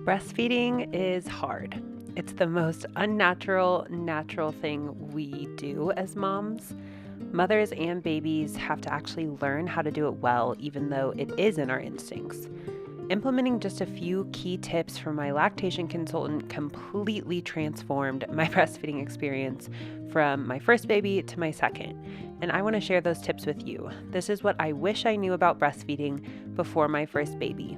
Breastfeeding is hard. It's the most unnatural, natural thing we do as moms. Mothers and babies have to actually learn how to do it well, even though it is in our instincts. Implementing just a few key tips from my lactation consultant completely transformed my breastfeeding experience from my first baby to my second. And I want to share those tips with you. This is what I wish I knew about breastfeeding before my first baby.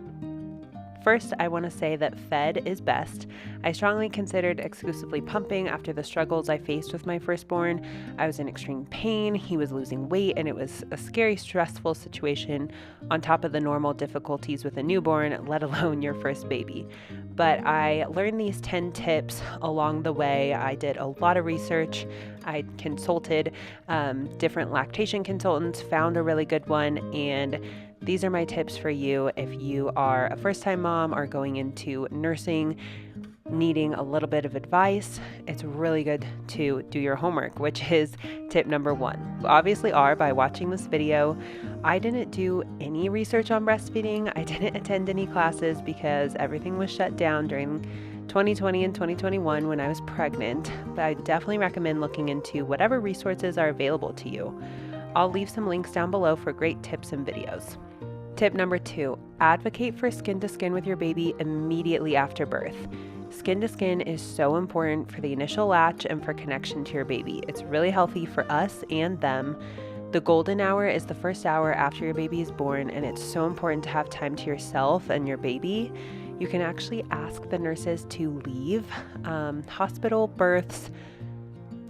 First, I want to say that fed is best. I strongly considered exclusively pumping after the struggles I faced with my firstborn. I was in extreme pain, he was losing weight, and it was a scary, stressful situation on top of the normal difficulties with a newborn, let alone your first baby. But I learned these 10 tips along the way. I did a lot of research. I consulted different lactation consultants, found a really good one, and these are my tips for you if you are a first-time mom or going into nursing, needing a little bit of advice. It's really good to do your homework, which is tip number 1. Obviously by watching this video. I didn't do any research on breastfeeding. I didn't attend any classes because everything was shut down during 2020 and 2021 when I was pregnant, but I definitely recommend looking into whatever resources are available to you. I'll leave some links down below for great tips and videos. Tip number 2, advocate for skin to skin with your baby immediately after birth. Skin to skin is so important for the initial latch and for connection to your baby. It's really healthy for us and them. The golden hour is the first hour after your baby is born, and it's so important to have time to yourself and your baby. You can actually ask the nurses to leave. Hospital births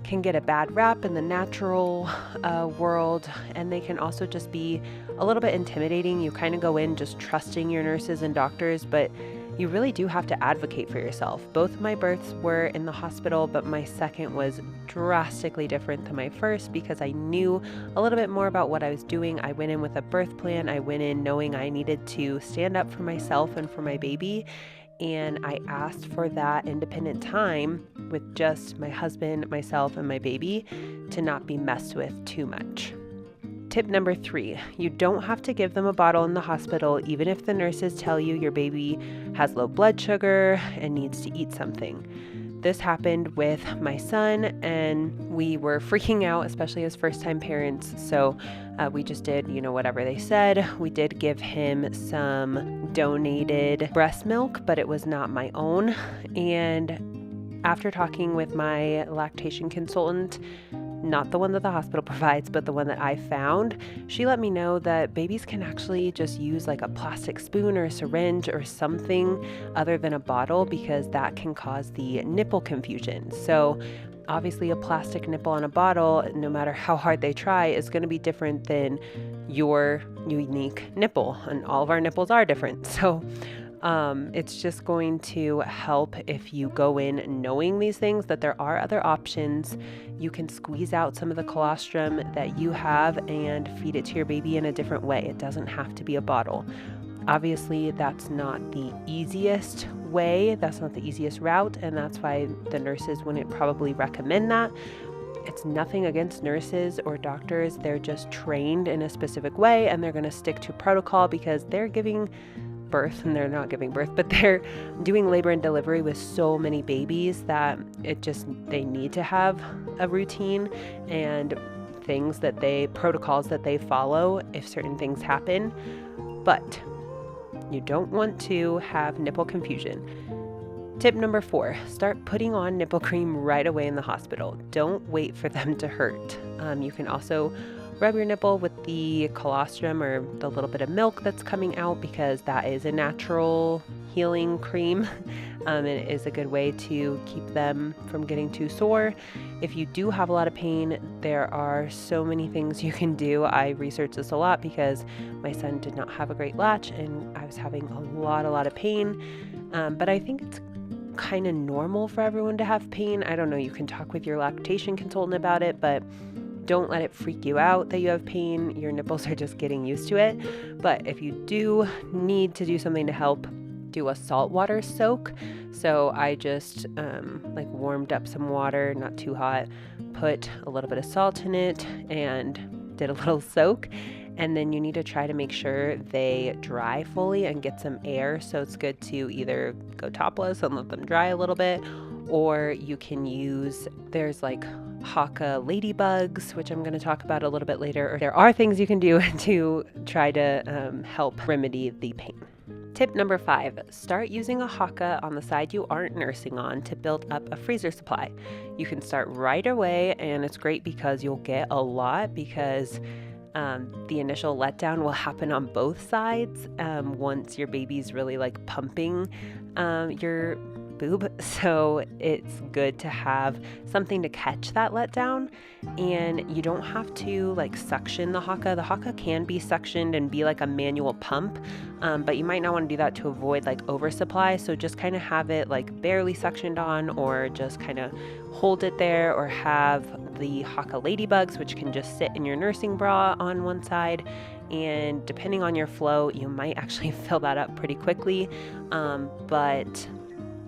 can get a bad rap in the natural world, and they can also just be a little bit intimidating. You kind of go in just trusting your nurses and doctors, but you really do have to advocate for yourself. Both my births were in the hospital, but my second was drastically different than my first because I knew a little bit more about what I was doing. I went in with a birth plan. I went in knowing I needed to stand up for myself and for my baby. And I asked for that independent time with just my husband, myself, and my baby to not be messed with too much. Tip number 3, you don't have to give them a bottle in the hospital, even if the nurses tell you your baby has low blood sugar and needs to eat something. This happened with my son, and we were freaking out, especially as first-time parents. So we just did, whatever they said. We did give him some donated breast milk, but it was not my own. And after talking with my lactation consultant, not the one that the hospital provides, but the one that I found, she let me know that babies can actually just use like a plastic spoon or a syringe or something other than a bottle because that can cause the nipple confusion. So obviously a plastic nipple on a bottle, no matter how hard they try, is going to be different than your unique nipple, and all of our nipples are different. So it's just going to help if you go in knowing these things, that there are other options. You can squeeze out some of the colostrum that you have and feed it to your baby in a different way. It doesn't have to be a bottle. Obviously, that's not the easiest way. That's not the easiest route, and that's why the nurses wouldn't probably recommend that. It's nothing against nurses or doctors. They're just trained in a specific way, and they're going to stick to protocol because they're giving birth, and they're not giving birth, but they're doing labor and delivery with so many babies that they need to have a routine and protocols that they follow if certain things happen. But you don't want to have nipple confusion. Tip number 4, start putting on nipple cream right away in the hospital. Don't wait for them to hurt. You can also rub your nipple with the colostrum or the little bit of milk that's coming out because that is a natural healing cream. And it is a good way to keep them from getting too sore. If you do have a lot of pain, there are so many things you can do. I researched this a lot because my son did not have a great latch and I was having a lot of pain. But I think it's kind of normal for everyone to have pain. I don't know, you can talk with your lactation consultant about it, but don't let it freak you out that you have pain. Your nipples are just getting used to it. But if you do need to do something to help, do a saltwater soak. So I just warmed up some water, not too hot, put a little bit of salt in it and did a little soak. And then you need to try to make sure they dry fully and get some air. So it's good to either go topless and let them dry a little bit, or you can use, there's like Haka ladybugs, which I'm going to talk about a little bit later. Or there are things you can do to try to help remedy the pain. Tip number 5, start using a Haka on the side you aren't nursing on to build up a freezer supply. You can start right away, and it's great because you'll get a lot, because the initial letdown will happen on both sides once your baby's really like pumping your boob. So it's good to have something to catch that letdown, and you don't have to like suction the Haka. The Haka can be suctioned and be like a manual pump, but you might not want to do that to avoid like oversupply. So just kind of have it like barely suctioned on, or just kind of hold it there, or have the Haka ladybugs, which can just sit in your nursing bra on one side. And depending on your flow, you might actually fill that up pretty quickly. But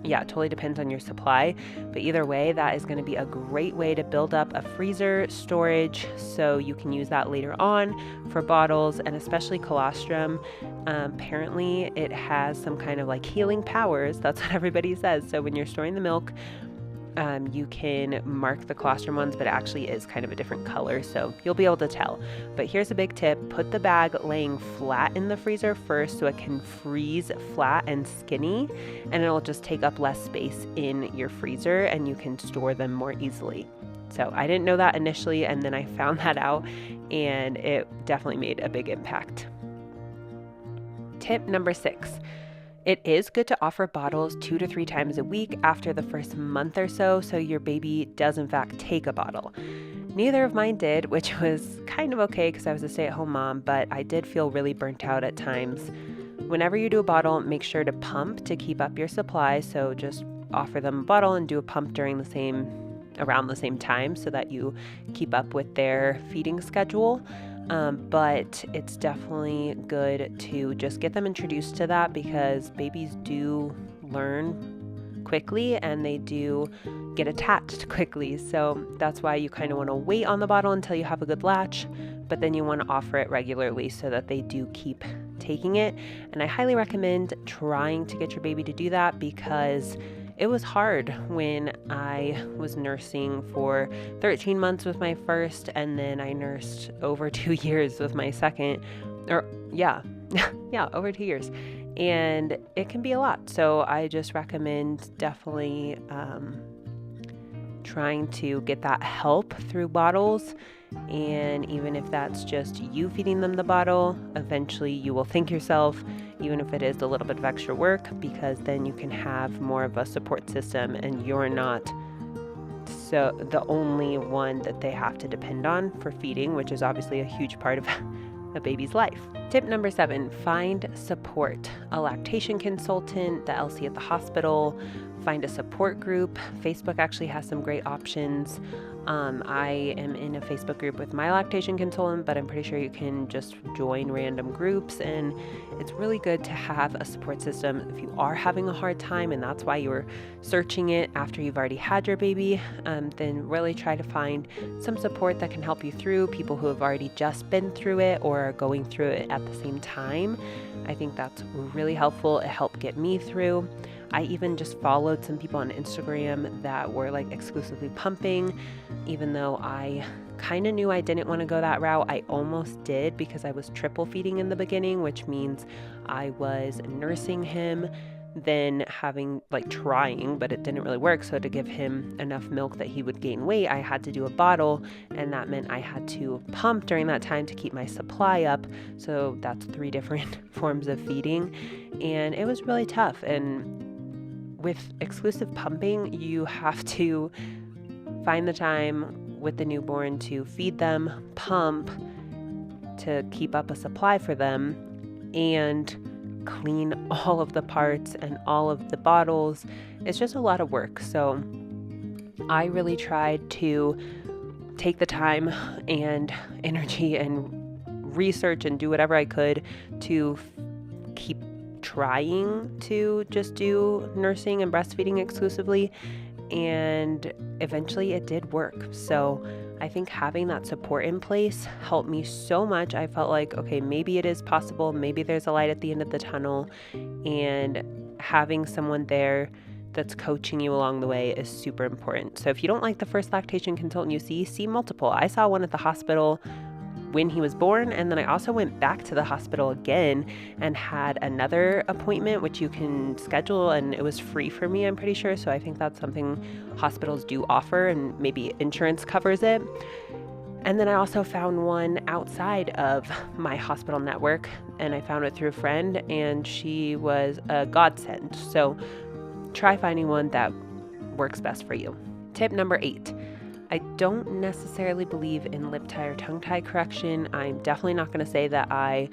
yeah, it totally depends on your supply. But either way, that is going to be a great way to build up a freezer storage, so you can use that later on for bottles, and especially colostrum. Apparently it has some kind of like healing powers. That's what everybody says. So when you're storing the milk, you can mark the colostrum ones, but it actually is kind of a different color, so you'll be able to tell. But here's a big tip: put the bag laying flat in the freezer first, so it can freeze flat and skinny, and it'll just take up less space in your freezer, and you can store them more easily. So I didn't know that initially, and then I found that out, and it definitely made a big impact. Tip number 6. It is good to offer bottles 2 to 3 times a week after the first month or so your baby does in fact take a bottle. Neither of mine did, which was kind of okay because I was a stay-at-home mom, but I did feel really burnt out at times. Whenever you do a bottle, make sure to pump to keep up your supply. So just offer them a bottle and do a pump around the same time, so that you keep up with their feeding schedule. But it's definitely good to just get them introduced to that, because babies do learn quickly and they do get attached quickly. So that's why you kind of want to wait on the bottle until you have a good latch, but then you want to offer it regularly so that they do keep taking it. And I highly recommend trying to get your baby to do that, because it was hard when I was nursing for 13 months with my first, and then I nursed over 2 years with my second, over 2 years. And it can be a lot. So I just recommend definitely trying to get that help through bottles. And even if that's just you feeding them the bottle, eventually you will thank yourself, even if it is a little bit of extra work, because then you can have more of a support system and you're not the only one that they have to depend on for feeding, which is obviously a huge part of a baby's life. Tip number 7, find support. A lactation consultant, the LC at the hospital, find a support group. Facebook actually has some great options. I am in a Facebook group with my lactation consultant, but I'm pretty sure you can just join random groups, and it's really good to have a support system if you are having a hard time and that's why you're searching it after you've already had your baby. Then really try to find some support that can help you through, people who have already just been through it or are going through it at the same time. I think that's really helpful. It helped get me through. I even just followed some people on Instagram that were like exclusively pumping. Even though I kind of knew I didn't want to go that route, I almost did, because I was triple feeding in the beginning, which means I was nursing him, then trying, but it didn't really work. So to give him enough milk that he would gain weight, I had to do a bottle, and that meant I had to pump during that time to keep my supply up. So that's 3 different forms of feeding, and it was really tough. And with exclusive pumping, you have to find the time with the newborn to feed them, pump to keep up a supply for them, and clean all of the parts and all of the bottles. It's just a lot of work. So I really tried to take the time and energy and research and do whatever I could to keep trying to just do nursing and breastfeeding exclusively. and eventually it did work. So I think having that support in place helped me so much. I felt like, okay, maybe it is possible. Maybe there's a light at the end of the tunnel, and having someone there that's coaching you along the way is super important. So if you don't like the first lactation consultant you see multiple. I saw one at the hospital when he was born, and then I also went back to the hospital again and had another appointment, which you can schedule, and it was free for me, I'm pretty sure. So I think that's something hospitals do offer, and maybe insurance covers it. And then I also found one outside of my hospital network, and I found it through a friend, and she was a godsend. So try finding one that works best for you. Tip number 8. I don't necessarily believe in lip tie or tongue tie correction. I'm definitely not going to say that I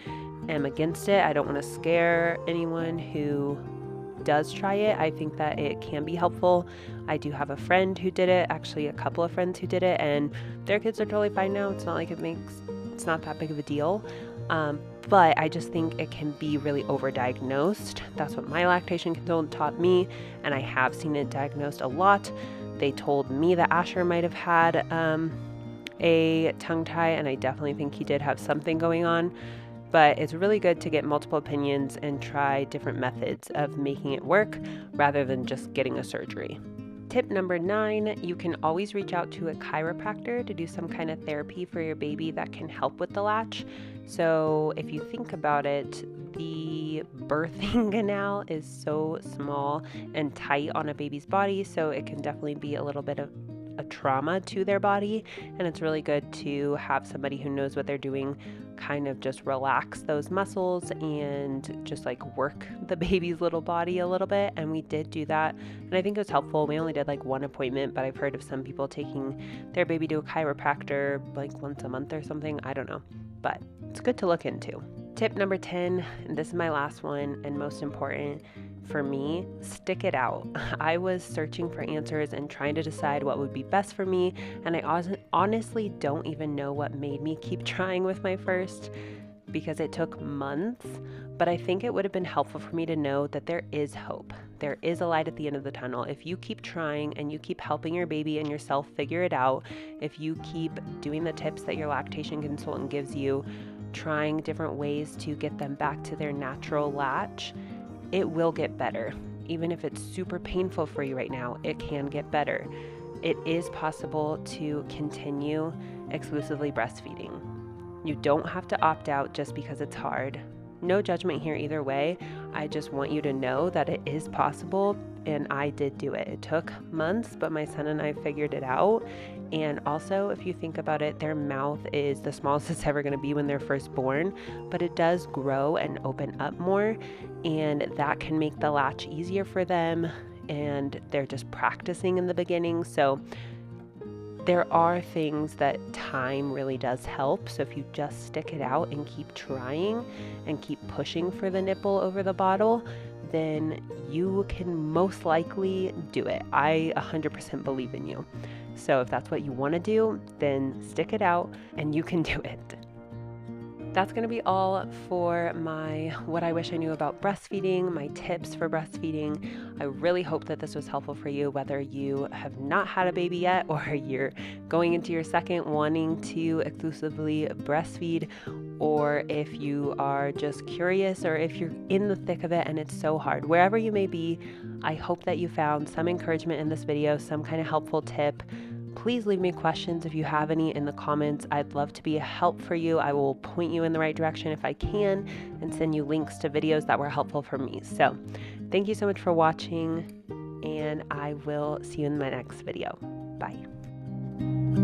am against it. I don't want to scare anyone who does try it. I think that it can be helpful. I do have a friend who did it, actually a couple of friends who did it, and their kids are totally fine now. It's not like it's not that big of a deal. But I just think it can be really overdiagnosed. That's what my lactation consultant taught me, and I have seen it diagnosed a lot. They told me that Asher might have had a tongue tie, and I definitely think he did have something going on. But it's really good to get multiple opinions and try different methods of making it work rather than just getting a surgery. Tip number 9, you can always reach out to a chiropractor to do some kind of therapy for your baby that can help with the latch. So if you think about it, the birthing canal is so small and tight on a baby's body, so it can definitely be a little bit of a trauma to their body, and it's really good to have somebody who knows what they're doing kind of just relax those muscles and just like work the baby's little body a little bit. And we did do that, and I think it was helpful. We only did like one appointment, but I've heard of some people taking their baby to a chiropractor like once a month or something. I don't know, but it's good to look into. Tip number 10, and this is my last one and most important for me, stick it out. I was searching for answers and trying to decide what would be best for me, and I honestly don't even know what made me keep trying with my first, because it took months. But I think it would have been helpful for me to know that there is hope. There is a light at the end of the tunnel. If you keep trying and you keep helping your baby and yourself figure it out, if you keep doing the tips that your lactation consultant gives you, trying different ways to get them back to their natural latch, it will get better. Even if it's super painful for you right now, it can get better. It is possible to continue exclusively breastfeeding. You don't have to opt out just because it's hard. No judgment here either way. I just want you to know that it is possible, and I did do it. It took months, but my son and I figured it out. And also, if you think about it, their mouth is the smallest it's ever going to be when they're first born, but it does grow and open up more, and that can make the latch easier for them, and they're just practicing in the beginning. So there are things that time really does help. So if you just stick it out and keep trying and keep pushing for the nipple over the bottle, then you can most likely do it. I 100% believe in you. So if that's what you want to do, then stick it out and you can do it. That's going to be all for my what I wish I knew about breastfeeding, my tips for breastfeeding. I really hope that this was helpful for you, whether you have not had a baby yet or you're going into your second wanting to exclusively breastfeed, or if you are just curious, or if you're in the thick of it and it's so hard. Wherever you may be, I hope that you found some encouragement in this video, some kind of helpful tip. Please leave me questions if you have any in the comments. I'd love to be a help for you. I will point you in the right direction if I can and send you links to videos that were helpful for me. So thank you so much for watching, and I will see you in my next video. Bye.